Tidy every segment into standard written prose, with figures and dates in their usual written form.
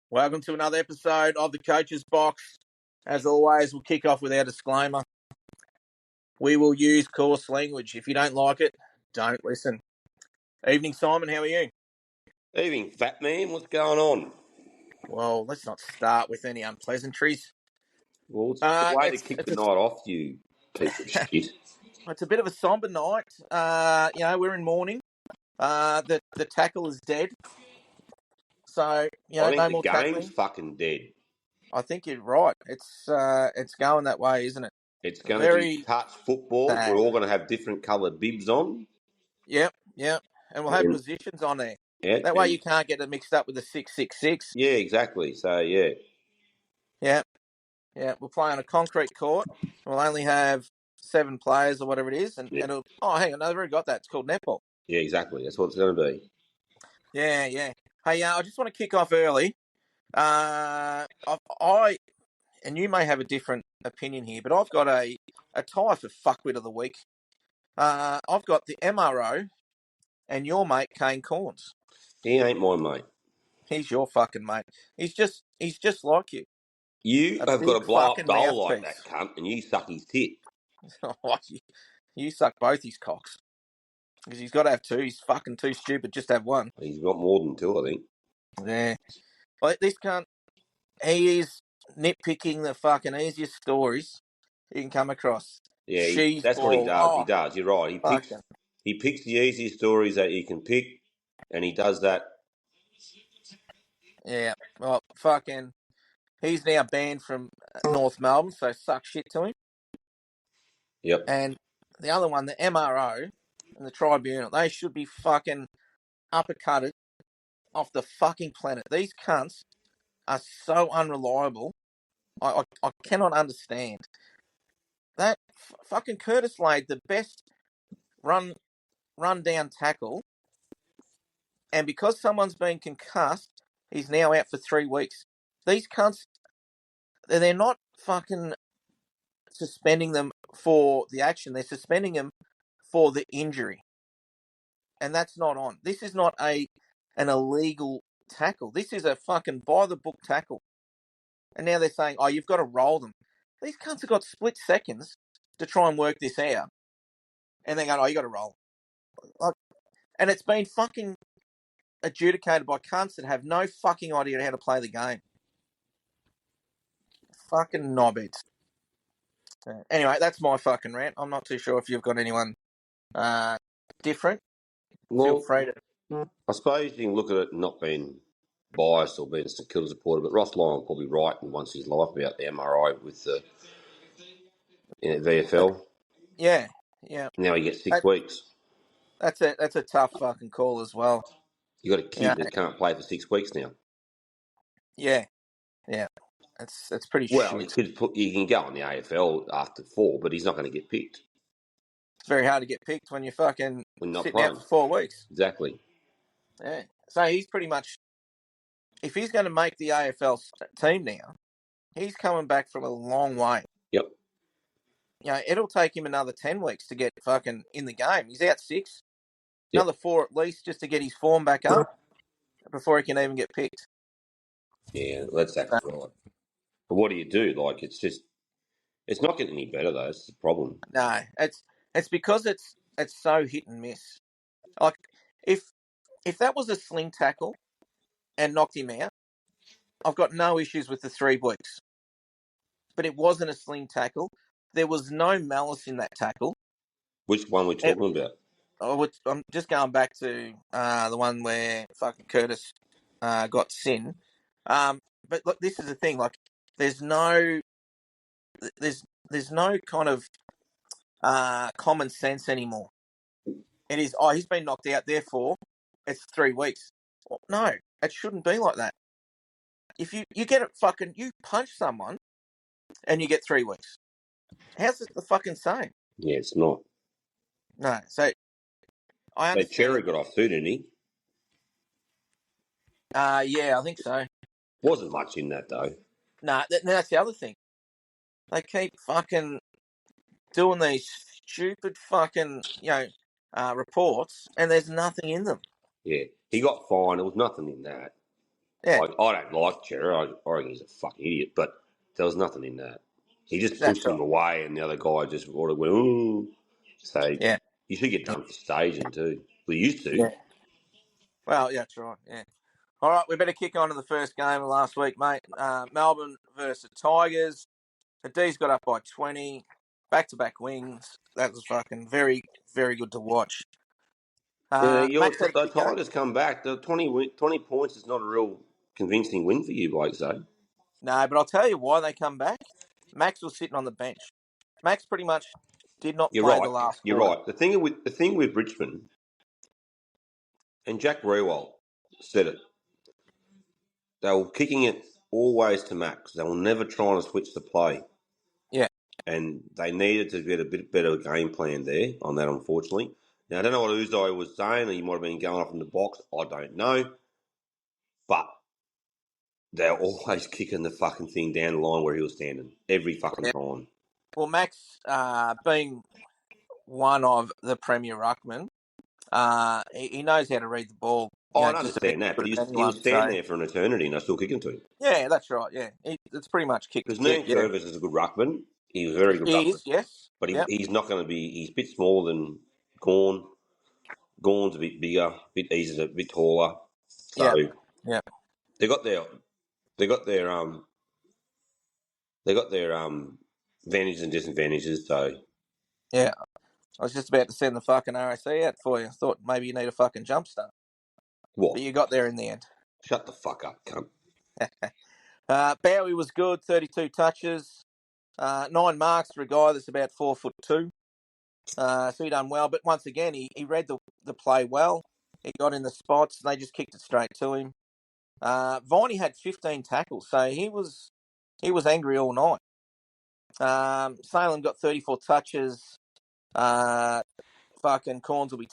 Welcome to another episode of the Coach's Box. As always, we'll kick off with our disclaimer. We will use coarse language. If you don't like it, don't listen. Evening, Simon. How are you? Evening, fat man. What's going on? Well, let's not start with any unpleasantries. Well, it's the way to kick the night off, you piece of shit. It's a bit of a somber night. We're in mourning. The tackle is dead. So, I think no the more game's tackling. fucking dead. I think you're right. It's going that way, isn't it? It's going to be Very touch football. sad. We're all going to have different coloured bibs on. Yep. And we'll have positions on there. Yeah, That way you can't get it mixed up with the 666. Yeah, exactly. So, yeah. Yeah. We'll play on a concrete court. We'll only have 7 players or whatever it is. And it'll... Oh, hang on. I've already got that. It's called netball. Yeah, exactly. That's what it's going to be. Yeah. Hey, I just want to kick off early. And you may have a different opinion here, but I've got a tie for fuckwit of the week. I've got the MRO and your mate Kane Corns. He ain't my mate. He's your fucking mate. He's just like you. You have got a blow-up doll like mouthpiece. that cunt, and you suck his tit. You suck both his cocks. Because he's got to have 2. He's fucking too stupid just to have 1. He's got more than 2, I think. Yeah. But this cunt, he is nitpicking the fucking easiest stories you can come across. Yeah, that's what he does. He does. You're right. He picks the easiest stories that he can pick, and he does that. Yeah. Well, fucking... He's now banned from North Melbourne, so suck shit to him. Yep. And the other one, the MRO and the Tribunal, they should be fucking uppercutted off the fucking planet. These cunts are so unreliable. I cannot understand. That fucking Curtis laid the best run down tackle, and because someone's been concussed, he's now out for 3 weeks. These cunts, they're not fucking suspending them for the action. They're suspending them for the injury. And that's not on. This is not an illegal tackle. This is a fucking by-the-book tackle. And now they're saying, oh, you've got to roll them. These cunts have got split seconds to try and work this out. And they're going, oh, you got to roll. And it's been fucking adjudicated by cunts that have no fucking idea how to play the game. Fucking knobheads. Anyway, that's my fucking rant. I'm not too sure if you've got anyone different. Feel free to. I suppose you can look at it not being biased or being a St Kilda supporter, but Ross Lyon probably right in once his life about the MRI with the VFL. Yeah. Now he gets 6 weeks. That's a tough fucking call as well. You got a kid that can't play for 6 weeks now. Yeah. That's pretty shit. Well, you can go on the AFL after 4, but he's not going to get picked. It's very hard to get picked when you're fucking sitting out for 4 weeks. Exactly. Yeah. So he's pretty much, if he's going to make the AFL team now, he's coming back from a long way. Yep. It'll take him another 10 weeks to get fucking in the game. He's out 6. Yep. Another 4 at least just to get his form back up before he can even get picked. Yeah, that's right. But what do you do? Like, it's not getting any better though. It's the problem. No, it's because it's so hit and miss. Like, if that was a sling tackle and knocked him out, I've got no issues with the 3 weeks. But it wasn't a sling tackle. There was no malice in that tackle. Which one we're talking about? I'm just going back to the one where fucking Curtis got sin. But look, this is the thing. Like, there's no kind of common sense anymore. It is, he's been knocked out, therefore it's 3 weeks. Well, no, it shouldn't be like that. If you get it fucking, you punch someone and you get 3 weeks. How's it the fucking same? Yeah, it's not. No, so I understand. Cherry got off too, didn't he? Yeah, I think so. Wasn't much in that though. No, that's the other thing. They keep fucking doing these stupid fucking, reports, and there's nothing in them. Yeah, he got fined. There was nothing in that. Yeah, I don't like Cherry. I reckon he's a fucking idiot, but there was nothing in that. He just that's pushed right. him away, and the other guy just sort of went, ooh. So Yeah, you should get yeah, done for staging too. We used yeah. to. Well, yeah, that's right. Yeah. All right, we better kick on to the first game of last week, mate. Melbourne versus Tigers. The D's got up by 20, back-to-back wings. That was fucking very, very good to watch. Yeah, Max had a the kicker. Tigers come back. The 20 points is not a real convincing win for you, Blake. So No, but I'll tell you why they come back. Max was sitting on the bench. Max pretty much did not you're play the right. last You're quarter. right. The thing with Richmond and Jack Rewalt said it. They were kicking it always to Max. They were never trying to switch the play. Yeah, And they needed to get a bit better game plan there on that, unfortunately. Now, I don't know what Uzai was saying. He might have been going off in the box. I don't know. But they're always kicking the fucking thing down the line where he was standing every fucking yeah. time. Well, Max, being one of the Premier Ruckman, he knows how to read the ball, Oh, I just about understand that, as but good as he was anyone. standing So, there for an eternity and they're still kicking to him. yeah, that's right. Yeah, it's pretty much kick to Because kick. Yeah, Curvis is a good ruckman. He was a very good he ruckman. is. Yes. But Yep. he's not going to be, he's a bit smaller than Gorn. Gorn's a bit bigger, a bit easier, a bit taller. So Yep. Yep. they got their, they got their, they got their advantages and disadvantages. So Yeah. I was just about to send the fucking RSC out for you. I thought maybe you need a fucking jump start, what? but you got there in the end. Shut the fuck up, cunt. Bowie was good, 32 touches, 9 marks for a guy that's about 4'2". So he done well, but once again, he read the play well. He got in the spots, and they just kicked it straight to him. Viney had 15 tackles, so he was angry all night. Salem got 34 touches. Fucking Corns will be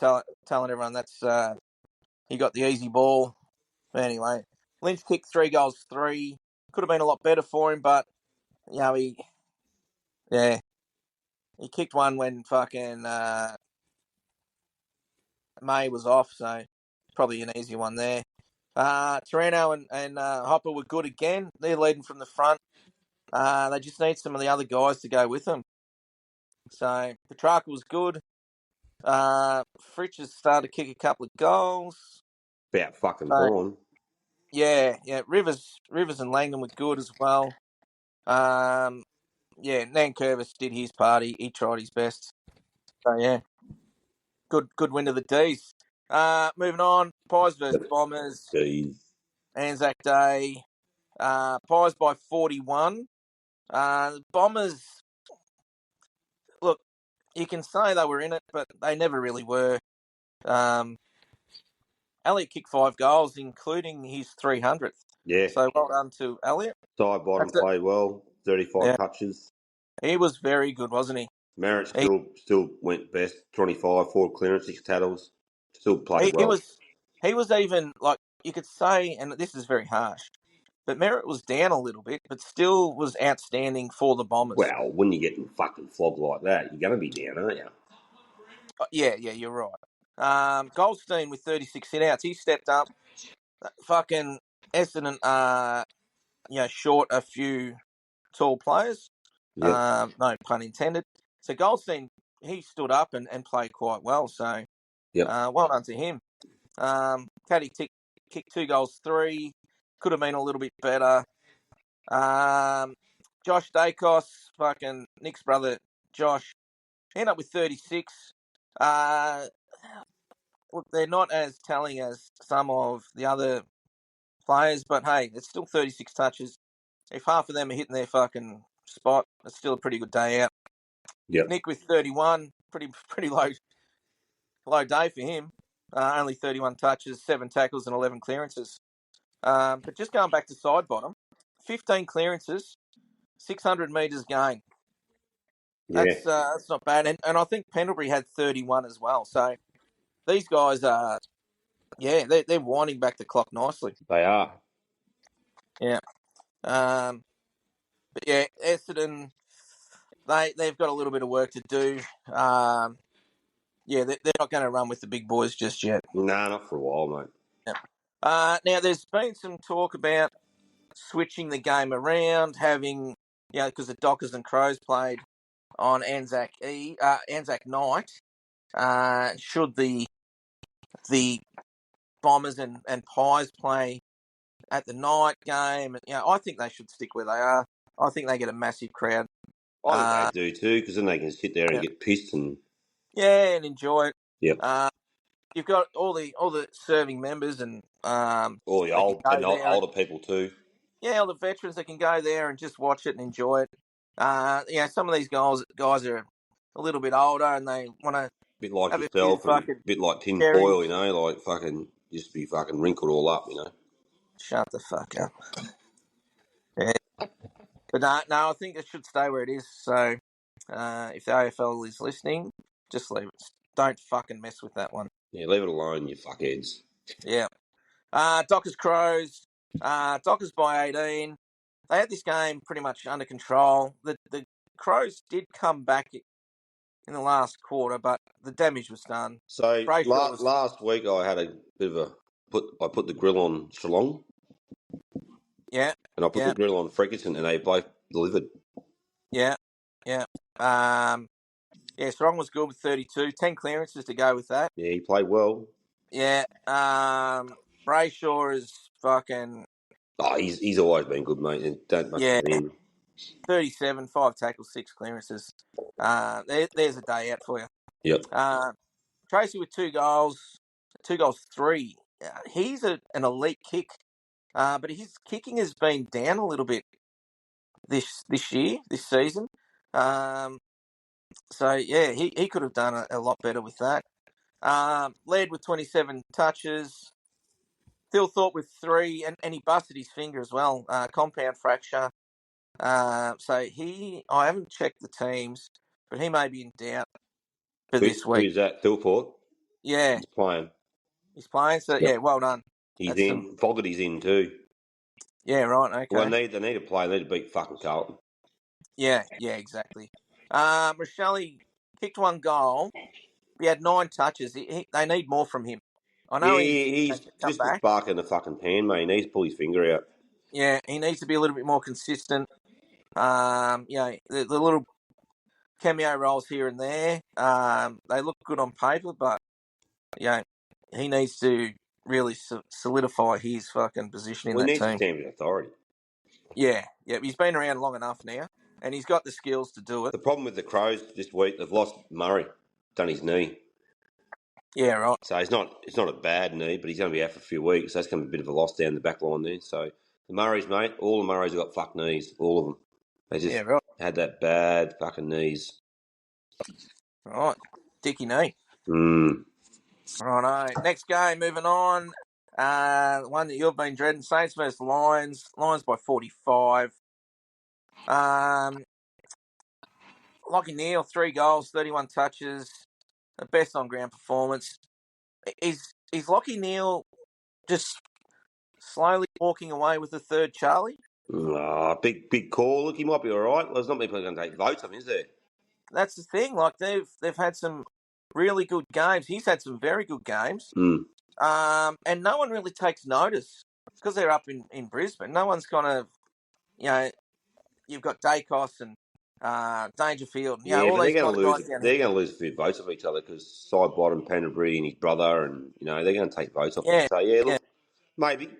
telling everyone that's he got the easy ball. Anyway, Lynch kicked 3 goals, 3. Could have been a lot better for him, but he kicked one when fucking May was off, so probably an easy one there. Torino and Hopper were good again. They're leading from the front. They just need some of the other guys to go with them. So Petrarca was good. Fritsch has started to kick a couple of goals. About fucking So time. yeah. Rivers and Langdon were good as well. Nankervis did his part. He tried his best. So yeah, good win to the D's. Moving on, Pies versus Bombers. Jeez. Anzac Day. Pies by 41. Bombers, look, you can say they were in it, but they never really were. Elliot kicked 5 goals, including his 300th. Yeah. So well done to Elliot. Side bottom That's it. played well. 35 Yeah, touches. he was very good, wasn't he? Merritt He still went best. 25, 4 clearance, 6 tackles. Still played he well. was he was even like you could say, and this is very harsh, but Merritt was down a little bit, but still was outstanding for the Bombers. Well, when you're getting fucking flogged like that, you're going to be down, aren't you? Yeah, you're right. Goldstein with 36 hitouts, he stepped up. Fucking Essendon, short a few tall players. Yep. No pun intended. So Goldstein, he stood up and played quite well. So Yep. well done to him. Caddy kicked 2 goals, 3. Could have been a little bit better. Josh Dacos, fucking Nick's brother, Josh, ended up with 36. Look, they're not as telling as some of the other players, but hey, it's still 36 touches. If half of them are hitting their fucking spot, it's still a pretty good day out. Yep. Nick with 31, pretty low day for him. Only 31 touches, 7 tackles, and 11 clearances. But just going back to side bottom, 15 clearances, 600 metres gain. Yeah. That's not bad. And I think Pendlebury had 31 as well. So these guys are, they're winding back the clock nicely. They are. Yeah. But yeah, Essendon, they've got a little bit of work to do. They're not going to run with the big boys just yet. Nah, not for a while, mate. Yeah. Now, there's been some talk about switching the game around, having, because the Dockers and Crows played on Anzac night. Should the Bombers and Pies play at the night game? I think they should stick where they are. I think they get a massive crowd. I think they do too, because then they can sit there and get pissed and and enjoy it. yep. You've got all the serving members and All the older people too. Yeah, all the veterans that can go there and just watch it and enjoy it. Some of these guys are a little bit older and they want to Bit like have yourself, a and a bit like tin cherries. foil, like fucking just be fucking wrinkled all up, Shut the fuck up. Yeah. But no, I think it should stay where it is. So if the AFL is listening, just leave it. Don't fucking mess with that one. Yeah, leave it alone, you fuckheads. Yeah. Dockers Crows. Dockers by 18. They had this game pretty much under control. The Crows did come back in the last quarter, but the damage was done. So last week I had a bit of I put the grill on Shillong. Yeah. And I put the grill on Freakerton, and they both delivered. Yeah. Yeah. Strong was good with 32. 10 clearances to go with that. Yeah, he played well. Yeah. Brayshaw is fucking... Oh, he's always been good, mate. And don't much for him. 37, 5 tackles, 6 clearances. There's a day out for you. Yep. Tracy with 2 goals, 3. He's an elite kick, but his kicking has been down a little bit this season. He could have done a lot better with that. Led with 27 touches. Phil Thorpe with 3, and he busted his finger as well. Compound fracture. I haven't checked the teams, but he may be in doubt for this week. Who's that? Phil Thorpe? Yeah. He's playing. So, yep. Well done. He's in. Fogarty's in too. Yeah, right, okay. Well, they need to play. They need to beat fucking Carlton. Yeah, exactly. Rochelle kicked 1 goal. He had 9 touches. They need more from him. I know he's just a spark in the fucking pan, mate. He needs to pull his finger out. Yeah, he needs to be a little bit more consistent. The little cameo roles here and there, they look good on paper, but he needs to really solidify his fucking position in that team. He needs to stand with authority. Yeah, he's been around long enough now, and he's got the skills to do it. The problem with the Crows this week, they've lost Murray, done his knee. Yeah, right. So it's not a bad knee, but he's going to be out for a few weeks. So that's going to be a bit of a loss down the back line there. So the Murrays, mate, all the Murrays have got fucked knees, all of them. They just had that bad fucking knees. Right, dicky knee. Righto. Next game, moving on. One that you've been dreading, Saints versus Lions. Lions by 45. Lachie Neale, 3 goals, 31 touches. The best on ground performance. Is Lachie Neale just slowly walking away with the third Charlie? Big call. Look, he might be all right. There's not many people going to take votes on him, is there? That's the thing. Like they've had some really good games. He's had some very good games. And no one really takes notice because they're up in Brisbane. No one's kind of, you've got Dacos and Dangerfield. All these guys they're going to lose a few votes of each other because Sidebottom, Pendlebury and his brother, and they're going to take votes off him. So maybe.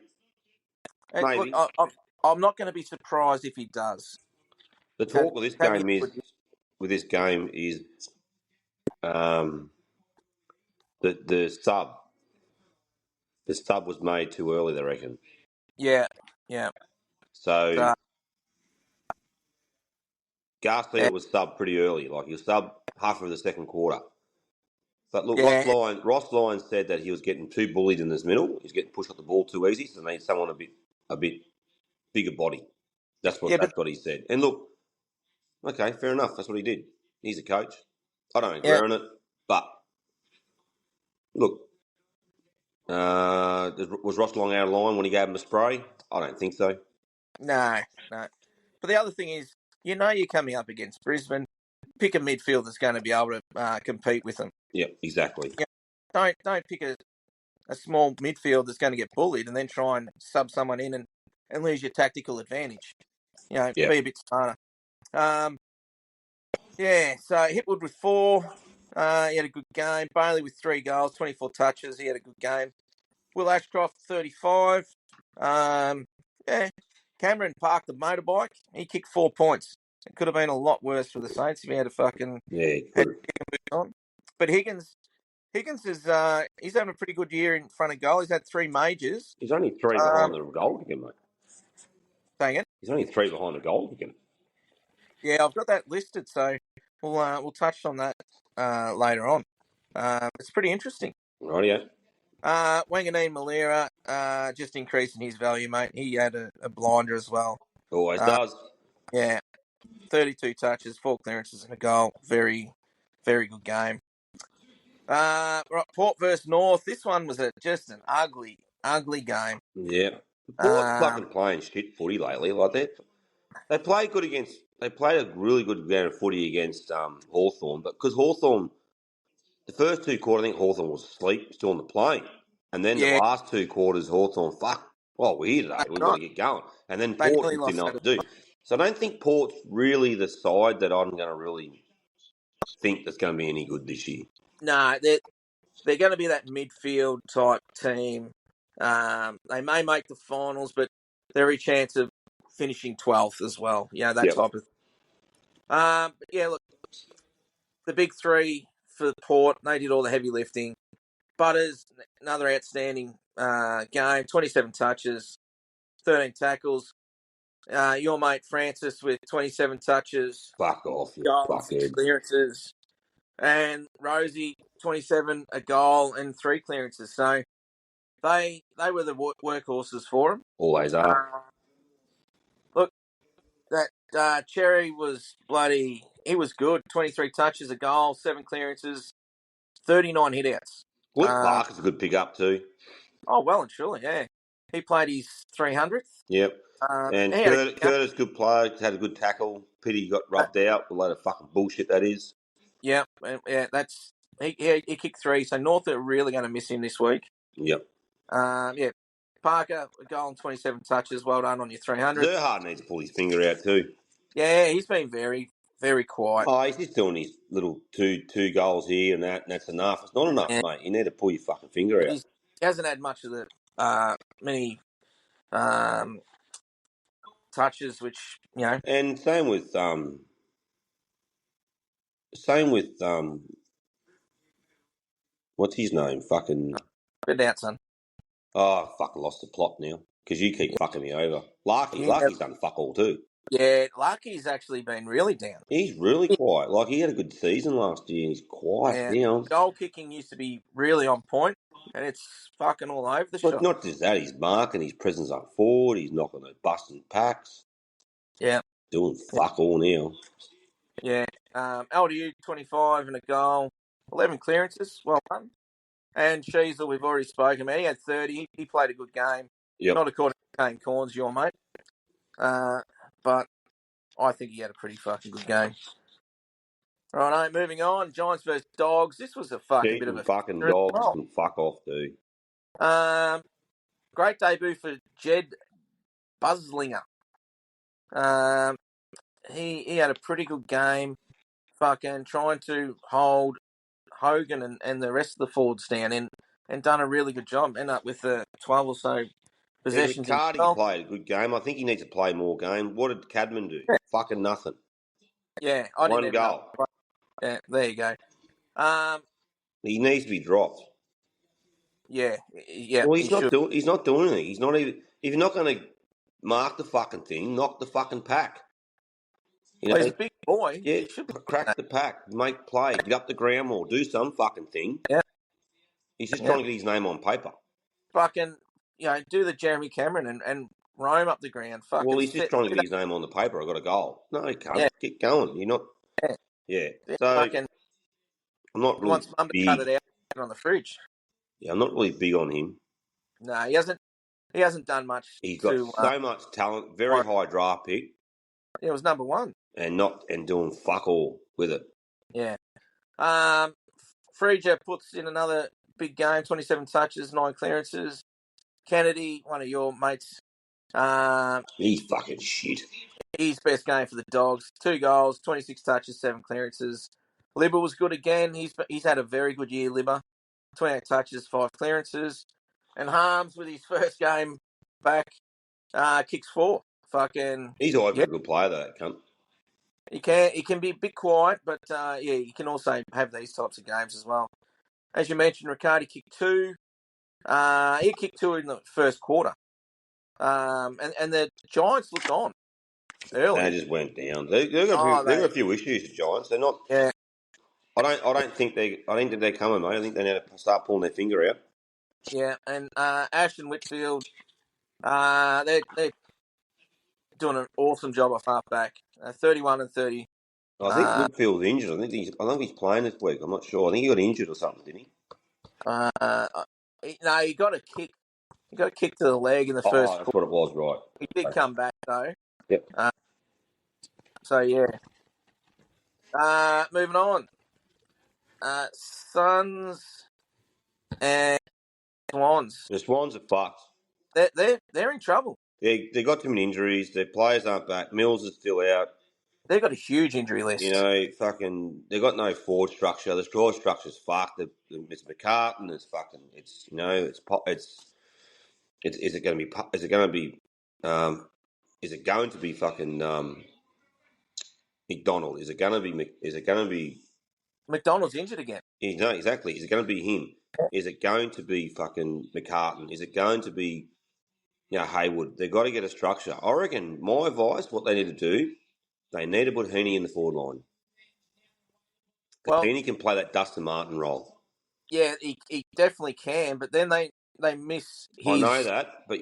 Maybe. Look, I'm not going to be surprised if he does. The talk with this game is the sub. The sub was made too early, they reckon. Yeah. So Garcia was subbed pretty early. Like, he was subbed half of the second quarter. But look, Ross Lyons said that he was getting too bullied in this middle. He was getting pushed off the ball too easy, so they need someone a bit bigger body. That's what he said. And look, okay, fair enough. That's what he did. He's a coach. I don't agree on it, but look, was Ross Long out of line when he gave him a spray? I don't think so. No. But the other thing is, you're coming up against Brisbane. Pick a midfield that's going to be able to compete with them. Yeah, exactly. Don't pick a a small midfield that's going to get bullied, and then try and sub someone in and lose your tactical advantage. You know, Yeah. be a bit smarter. Yeah, so Hipwood with 4. He had a good game. Bailey with 3 goals, 24 touches. He had a good game. Will Ashcroft, 35. Yeah, Cameron parked the motorbike. He kicked 4 points. It could have been a lot worse for the Saints if he had a fucking Yeah, had good. on. But Higgins is he's having a pretty good year in front of goal. He's had 3 majors. He's only 3 behind the goal kicker, mate. Saying it. He's only 3 behind the goal kicker. Yeah, I've got that listed, so we'll touch on that later on. It's pretty interesting. Rightio. Wanganeen Malera just increasing his value, mate. He had a blinder as well. Always does. Yeah, 32 touches, 4 clearances and a goal. Very, very good game. Right, Port versus North. This one was just an ugly, ugly game. Yeah. Port's fucking playing shit footy lately. Like they played good against. They played a really good game of footy against Hawthorn, but because Hawthorn, the first 2 quarters, I think Hawthorn was asleep, still on the plane, and then the Yeah, last 2 quarters, Hawthorn, fuck, well, we're here today. that's We've got right. to get going, and then They Port nearly just didn't lost know that. what to do. So I don't think Port's really the side that I'm going to really think that's going to be any good this year. No, they're going to be that midfield type team. They may make the finals, but very chance of finishing 12th as well. You know, that Yep. type of. But yeah, look, the big 3 for Port, they did all the heavy lifting. Butters, another outstanding game, 27 touches, 13 tackles. Your mate Francis with 27 touches, Fuck off, you goal, 6 fuckhead. clearances. And Rosie, 27, a goal and 3 clearances. So they were the workhorses for him. Always are. Look, that Cherry was bloody. He was good. 23 touches, a goal, 7 clearances, 39 hitouts. Luke Clark is a good pick up too. Oh, well and truly, yeah. He played his 300th. Yep. And Curtis, good player, had a good tackle. Pity he got rubbed out. A load of fucking bullshit that is. Yeah, that's he kicked 3. So North are really going to miss him this week. Yep. Yeah, Parker, a goal and 27 touches. Well done on your 300. Zerhard needs to pull his finger out too. Yeah, he's been very, very quiet. Oh, he's just doing his little two goals here and that's enough. It's not enough, mate. You need to pull your fucking finger out. He hasn't had much of the many touches, which you know. And same with what's his name? Fucking Good out, son. oh, fuck! I lost the plot now because you keep fucking me over. Larky's done fuck all too. Yeah, Lucky's actually been really down. He's really quiet. Like he had a good season last year. He's quiet now. Goal kicking used to be really on point, and it's fucking all over the shop. Not just that, he's marking, his presence up forward, he's knocking those busting packs. Yeah. Doing fuck all now. Yeah. LDU 25 and a goal, 11 clearances. Well done. And Sheasel, we've already spoken about. He had 30. He played a good game. Yep. Not according to Kane Corns, your mate. But I think he had a pretty fucking good game. Right, moving on. Giants versus Dogs. This was a fucking bit of a fucking Dogs can fuck off, dude. Great debut for Jed Buzzlinger. He had a pretty good game. Fucking trying to hold Hogan and the rest of the forwards down and done a really good job. End up with 12 or so possessions. McCarty played a good game. I think he needs to play more game. What did Cadman do? Yeah. Fucking nothing. Yeah, I didn't. One goal. Yeah, there you go. He needs to be dropped. Yeah, yeah. Well, he's not doing anything. He's not even. If you're not going to mark the fucking thing, knock the fucking pack. You know, he's a big boy. Yeah, he should crack the pack, make play, get up the ground more, do some fucking thing. Yeah. He's just trying to get his name on paper. Fucking, do the Jeremy Cameron and roam up the ground. Fucking. Well, he's just trying to get his name on the paper. I got a goal. No, he can't. Yeah. Get going. You're not. Yeah. So fucking, I'm not really wants Mum to cut it out on the fridge. Yeah, I'm not really big on him. No, he hasn't. He hasn't done much. He's got so much talent. Very high draft pick. Yeah, it was number 1. And doing fuck all with it. Yeah. Frieger puts in another big game, 27 touches, 9 clearances. Kennedy, one of your mates, He's fucking shit. his best game for the Dogs. 2 goals, 26 touches, 7 clearances. Libba was good again. He's had a very good year, Libba. 28 touches, 5 clearances. And Harms, with his first game back, kicks 4. Fucking He's always yeah. been a good player, though, that cunt. He can be a bit quiet, but yeah, you can also have these types of games as well. As you mentioned, Riccardi kicked 2. He kicked 2 in the first quarter. And the Giants looked on early. They just went down. They've got a few issues, the Giants. They're not. Yeah. I don't think they're coming, mate. I think they need to start pulling their finger out. Yeah, and Ashton Whitfield, they're doing an awesome job off halfback. 31 and 30. I think Whitfield's injured. I think he's playing this week. I'm not sure. I think he got injured or something, didn't he? No, he got a kick. He got a kick to the leg in the first. Oh, that's what it was, right? He did come back though. Yep. So yeah. Moving on. Suns and Swans. The Swans are fucked. They're in trouble. They got too many injuries. Their players aren't back. Mills is still out. They've got a huge injury list. You know, they got no forward structure. The forward structure's fucked. It's McCartan. It's fucking. It's you know. Is it going to be? Is it going to be? Is it going to be fucking McDonald? Is it going to be? Is it going to be? McDonald's injured again. No, exactly. Is it going to be him? Is it going to be fucking McCartan? Is it going to be, Hayward? They've got to get a structure. I reckon my advice, what they need to do, they need to put Heaney in the forward line. Well, Heaney can play that Dustin Martin role. Yeah, he definitely can, but then they miss his... I know that, but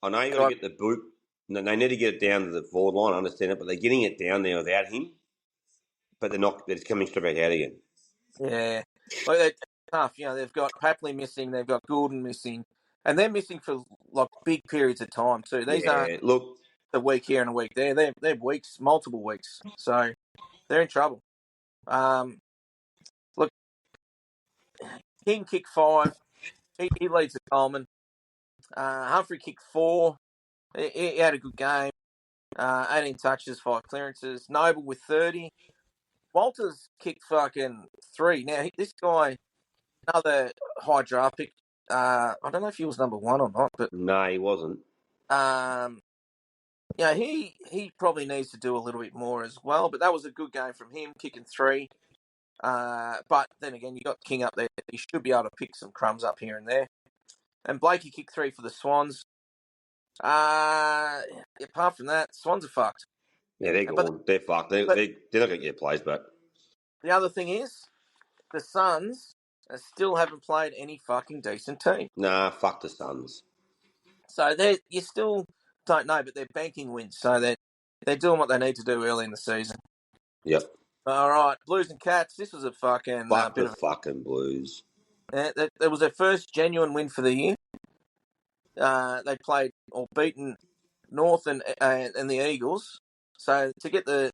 I know you got to get the boot. They need to get it down to the forward line, I understand it, but they're getting it down there without him. But they're not. It's coming straight back out again. Yeah, well, they're tough. They've got Papley missing, they've got Goulden missing, and they're missing for like big periods of time too. These aren't a week here and a week there. They're weeks, multiple weeks. So they're in trouble. Look, King kicked 5. He leads the Coleman. Humphrey kicked 4. He had a good game. 18 touches, 5 clearances. Noble with 30. Walters kicked fucking 3. Now, this guy, another high draft pick. I don't know if he was number 1 or not, but no, he wasn't. He probably needs to do a little bit more as well. But that was a good game from him, kicking 3. But then again, you got King up there. He should be able to pick some crumbs up here and there. And Blakey kicked 3 for the Swans. Apart from that, Swans are fucked. Yeah, they're gone. They're fucked. They're not going to get plays back. The other thing is, the Suns still haven't played any fucking decent team. Nah, fuck the Suns. So you still don't know, but they're banking wins. So they're doing what they need to do early in the season. Yep. All right, Blues and Cats. This was a fucking fucking Blues. That was their first genuine win for the year. They played or beaten North and the Eagles. So to get the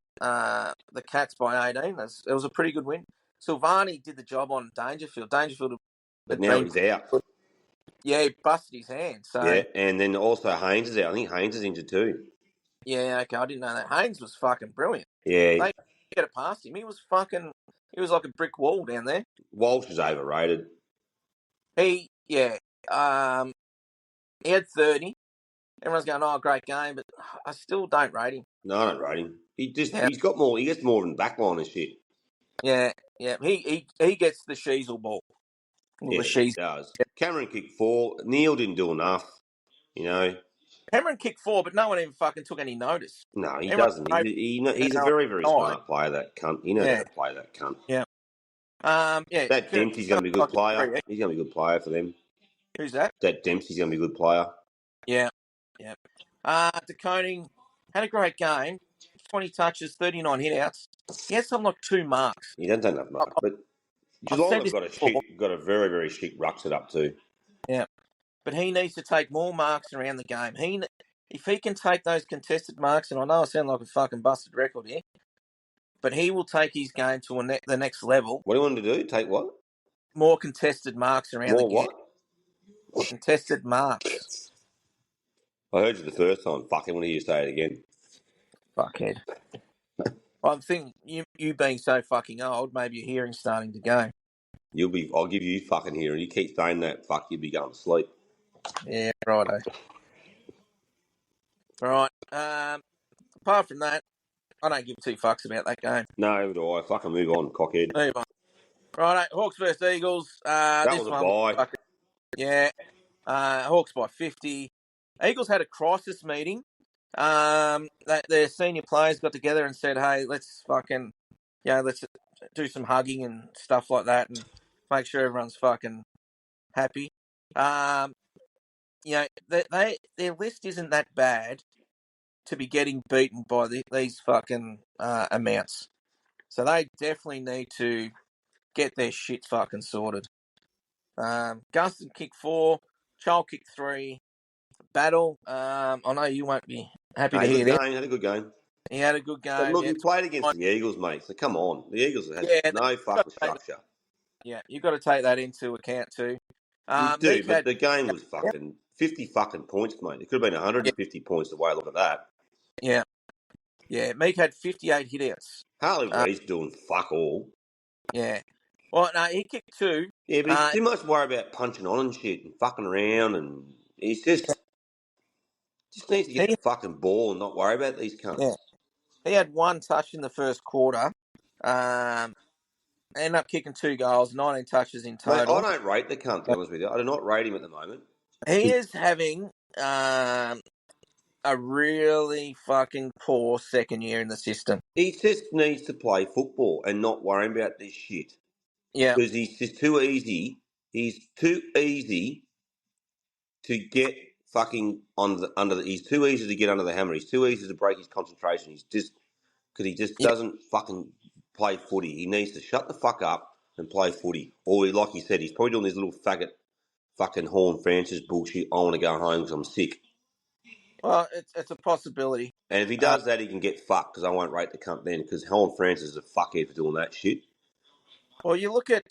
Cats by 18, it was a pretty good win. Silvani did the job on Dangerfield. But now he's out. Yeah, he busted his hand. So yeah, and then also Haynes is out. I think Haynes is injured too. Yeah, okay, I didn't know that. Haynes was fucking brilliant. Yeah. They get it past him. He was like a brick wall down there. Walsh is overrated. He had 30. Everyone's going, oh, great game, but I still don't rate him. No, I don't rate him. He's got more. He gets more than backline and shit. Yeah. He gets the Sheasel ball. Yeah, he does. Cameron kicked 4. Neil didn't do enough. Cameron kicked 4, but no one even fucking took any notice. No, he doesn't. He's a very, very smart player, that cunt. He knows how to play that cunt. Yeah. That Dempsey's going to be a good player. He's going to be a good player for them. Who's that? That Dempsey's going to be a good player. Yeah. De Koning had a great game. 20 touches, 39 hitouts. He had something like 2 marks. He doesn't have enough marks, but Geelong's got a very, very shit ruck set up too. Yeah. But he needs to take more marks around the game. If he can take those contested marks, and I know I sound like a fucking busted record here, but he will take his game to the next level. What do you want to do? Take what? more contested marks around the More game. what? Contested marks. I heard you the first time. Fucking want to hear you say it again. Fuckhead. I think you being so fucking old, maybe your hearing's starting to go. I'll give you fucking hearing. You keep saying that, fuck, you'll be going to sleep. Yeah, righto. Right. Apart from that, I don't give two fucks about that game. No, do I. Fucking move on, cockhead. Move on. Righto. Hawks versus Eagles. That This was a one was bye. fucking, yeah. Hawks by 50. Eagles had a crisis meeting. Their senior players got together and said, "Hey, let's fucking, let's do some hugging and stuff like that, and make sure everyone's fucking happy." Their list isn't that bad to be getting beaten by these fucking amounts. So they definitely need to get their shit fucking sorted. Gunston kicked 4, Child kicked 3. Battle. I know you won't be happy to Hey, hear good this. game. Had a good game. He had a good But game. look, Yeah, he played against the Eagles, mate. So come on. The Eagles had no fucking structure. You've got to take that into account too. You do, Meek but had, the game was yeah, fucking 50 fucking points, mate. It could have been 150 points the way I look at that. yeah. Meek had 58 hitouts. Harley Reid's doing fuck all. Yeah. Well, no, he kicked 2. Yeah, but he's too much worried about punching on and shit and fucking around, and he's just needs to get the He, fucking ball and not worry about these cunts. yeah, he had 1 touch in the first quarter. Ended up kicking 2 goals, 19 touches in Mate, I total. don't rate the cunt, to be honest with you. I do not rate him at the moment. He is having a really fucking poor second year in the system. He just needs to play football and not worry about this shit. Yeah, Because he's just too easy. He's too easy to get fucking he's too easy to get under the hammer. He's too easy to break his concentration. He's just because he just yeah. doesn't fucking play footy. He needs to shut the fuck up and play footy. Or like you said, he's probably doing this little faggot fucking Horn Francis bullshit. I want to go home because I'm sick. Well, it's a possibility. And if he does that, he can get fucked because I won't rate the cunt then because Horn Francis is a fuckhead for doing that shit. Well, you look at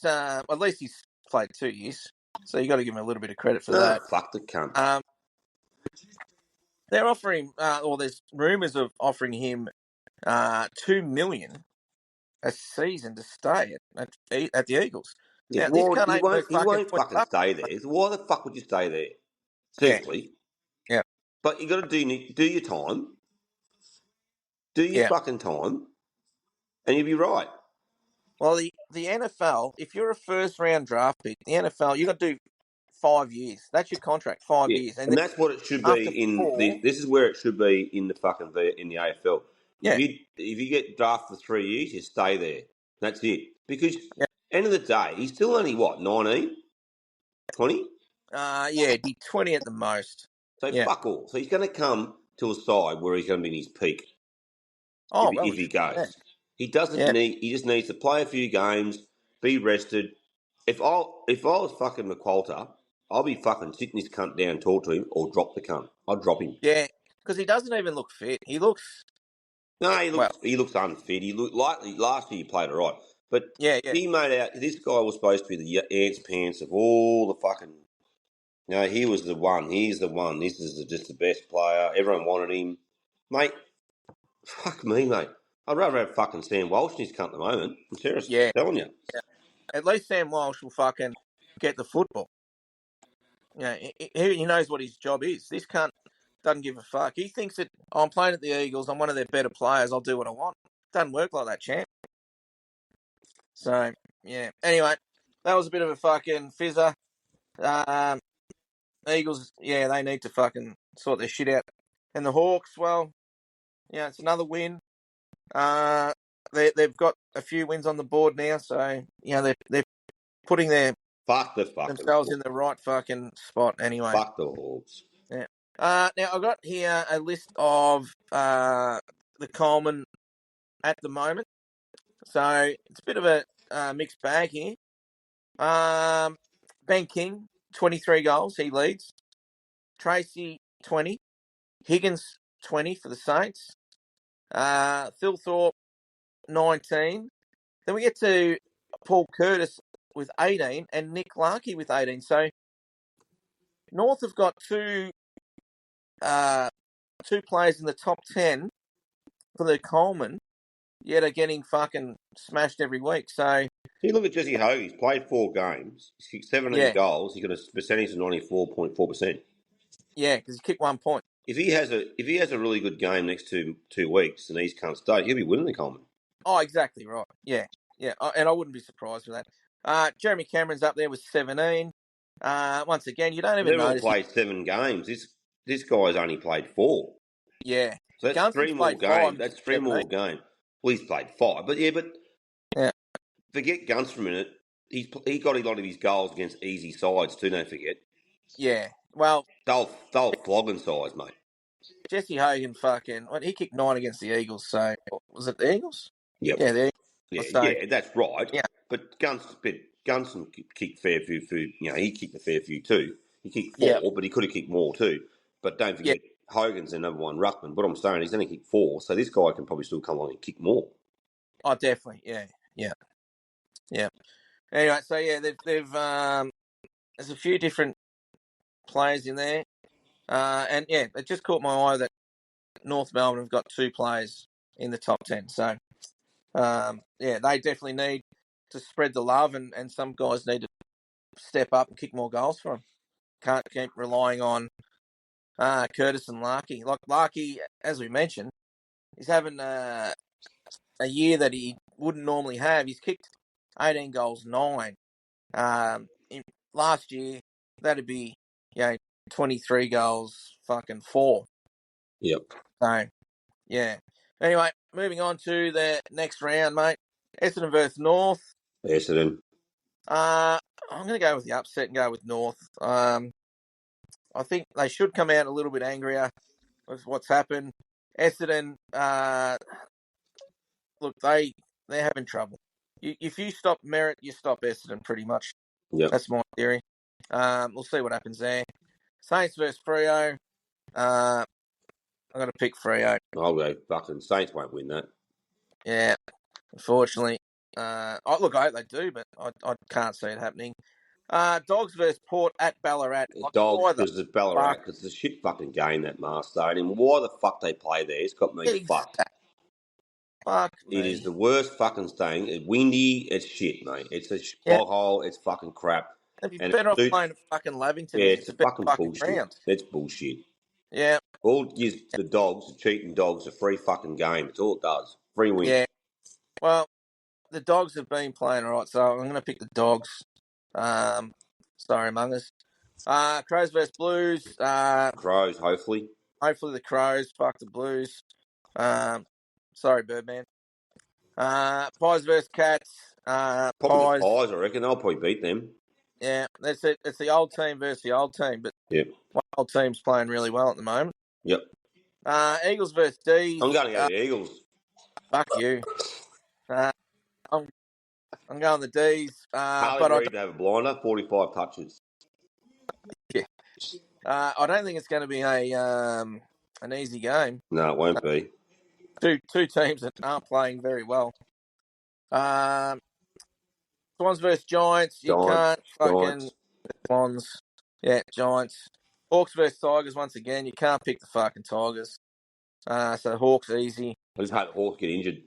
least he's played 2 years, so you got to give him a little bit of credit for that. Fuck the cunt. They're offering, or there's rumours of offering him $2 million a season to stay at the Eagles. Yeah, Now, this well, cunt he ain't worth won't fucking fucking stay there. Why the fuck would you stay there? Seriously. Yeah. But you got to do your time. Do your fucking time, and you'll be right. Well, the NFL, if you're a first round draft pick, the NFL, you got to do 5 years. That's your contract, 5 years, And that's what it should after be in 4, this is where it should be in the fucking in the AFL. Yeah. If you get drafted for 3 years, you stay there. That's it. Because Yeah. end of the day, he's still only what 19, 20. He'd be 20 at the most. So fuck all. So he's going to come to a side where he's going to be in his peak. Oh, if he goes, yeah. he doesn't need. He just needs to play a few games, be rested. If I was fucking McQualter, I'll be fucking sitting this cunt down, talk to him, or drop the cunt. I'd drop him. Yeah, because he doesn't even look fit. He looks... No, he looks unfit. He looked like last year he played all right. But Yeah. he made out this guy was supposed to be the ants pants of all the fucking. No, he was the one. He's the one. This is just the best player. Everyone wanted him, mate. Fuck me, mate. I'd rather have fucking Sam Walsh in his cunt at the moment. I'm seriously telling you. Yeah. At least Sam Walsh will fucking get the football. Yeah, he knows what his job is. This cunt doesn't give a fuck. He thinks that I'm playing at the Eagles, I'm one of their better players, I'll do what I want. Doesn't work like that, champ. So, yeah. Anyway, that was a bit of a fucking fizzer. Eagles, they need to fucking sort their shit out. And the Hawks, well, it's another win. They've got a few wins on the board now, so they're putting themselves in the right fucking spot anyway. Fuck the Hawks. Yeah. Now I've got here a list of the Coleman at the moment, so it's a bit of a mixed bag here. Ben King, 23 goals, he leads. Tracy, 20. Higgins, 20 for the Saints. Phil Thorpe, 19. Then we get to Paul Curtis with 18 and Nick Larkey with 18. So North have got two players in the top 10 for the Coleman, yet are getting fucking smashed every week. So You look at Jesse Hogue. He's played 4 games. He's kicked 17 yeah, goals. He's got a percentage of 94.4%. yeah, because he kicked 1 point. If he has a really good game next to 2 weeks and East can't start, he'll be winning the Coleman. Oh, exactly right. Yeah, and I wouldn't be surprised with that. Jeremy Cameron's up there with 17. Once again, you don't even They've all notice. played 7 games. This guy's only played 4. Yeah, So that's Gunson's 3 more played 5. games. He's That's 3 17. more games. Well, he's played 5. But Yeah, forget Guns for a minute. He got a lot of his goals against easy sides too, don't forget. yeah. Well, They'll flogging sides, mate. Jesse Hogan he kicked 9 against the Eagles. So was it the Eagles? Yep. Yeah, the Yeah, Eagles. So that's right. yeah, But Gunson kicked fair few. He kicked a fair few too. He kicked yeah, 4, but he could have kicked more too. But don't yeah. forget, Hogan's the number 1 ruckman. What I'm saying, he's only kicked 4, so this guy can probably still come along and kick more. Oh, definitely. Yeah. Anyway, so yeah, they've there's a few different players in there, and yeah, it just caught my eye that North Melbourne have got 2 players in the top 10. So yeah, they definitely need to spread the love, and some guys need to step up and kick more goals for them. Can't keep relying on Curtis and Larkey. Like Larkey, as we mentioned, he's having a year that he wouldn't normally have. He's kicked 18 goals, 9. Last year, that'd be 23 goals, fucking 4. Yep. So yeah. Anyway, moving on to the next round, mate. Essendon versus North. Essendon. I'm going to go with the upset and go with North. I think they should come out a little bit angrier with what's happened. Essendon, look, they're having trouble. If you stop Merritt, you stop Essendon pretty much. Yep. That's my theory. We'll see what happens there. Saints versus Freo. I'm going to pick Freo. I'll go fucking Saints won't win that. Yeah, unfortunately. I hope they do, but I can't see it happening. Dogs versus Port at Ballarat. Dogs, because it's Ballarat, because it's a shit fucking game, that Mars Stadium. Why the fuck they play there? It's got me fucked. Fuck me. It is the worst fucking thing. It's windy. It's shit, mate. It's a bog hole. It's fucking crap. They'd be better off playing at fucking Lavington. Yeah, it's a fucking bullshit. Ground. It's bullshit. Yeah. All it gives the dogs, the cheating dogs, a free fucking game. It's all it does. Free win. Yeah. Well, the Dogs have been playing all right, so I'm going to pick the Dogs. Sorry, Mungers. Crows versus Blues. Crows, hopefully. Hopefully the Crows. Fuck the Blues. Sorry, Birdman. Pies versus Cats. Probably the Pies, I reckon. They'll probably beat them. Yeah, that's it. It's the old team versus the old team, but one old team's playing really well at the moment. Yep. Eagles versus D's. I'm going to go the Eagles. Fuck you. I'm going the D's. Harley Reid to have a blinder, 45 touches. Yeah. I don't think it's going to be an easy game. No, it won't be. Two teams that aren't playing very well. Swans versus Giants. You can't fucking Swans. Yeah, Giants. Hawks versus Tigers. Once again, you can't pick the fucking Tigers. So Hawks easy. I just hope the Hawks get injured.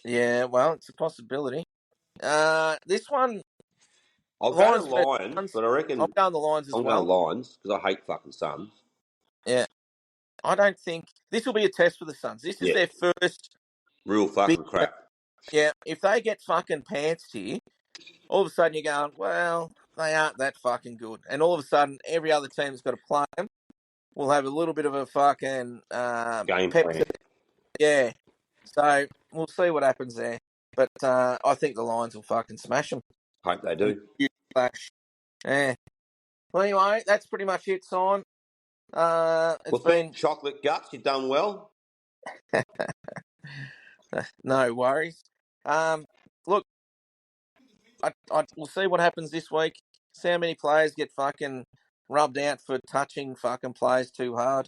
Yeah, well, it's a possibility. This one. I'll go to Lions, but I reckon I'm going the Lions as well. I'm going Lions because I hate fucking Suns. Yeah. I don't think this will be a test for the Suns. This is their first real fucking crap. Yeah, if they get fucking pantsed here, all of a sudden you're going, well, they aren't that fucking good. And all of a sudden, every other team that's got to play them will have a little bit of a fucking game plan. Yeah. So we'll see what happens there. But I think the Lions will fucking smash them. Hope they do. Flash. Yeah. Well, anyway, that's pretty much it, Simon. It's been chocolate guts. You've done well. No worries. Look, we'll see what happens this week. See how many players get fucking rubbed out for touching fucking players too hard.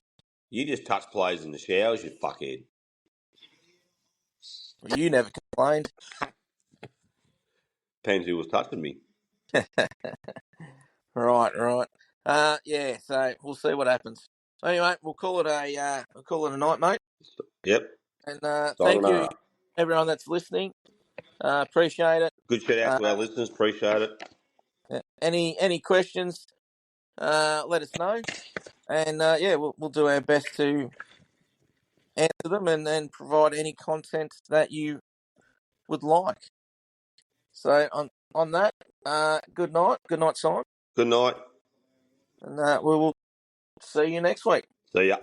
You just touch players in the showers, you fuckhead. You never complained. Depends who was touching me. Right. Yeah. So we'll see what happens. Anyway, we'll call it a night, mate. Yep. And thank you, Sayonara. everyone that's listening. Appreciate it. Good shout out to our listeners. Appreciate it. Any questions? Let us know, and we'll do our best to answer them and provide any content that you would like. So on that, good night, Simon, Good night. and we will see you next week. See ya.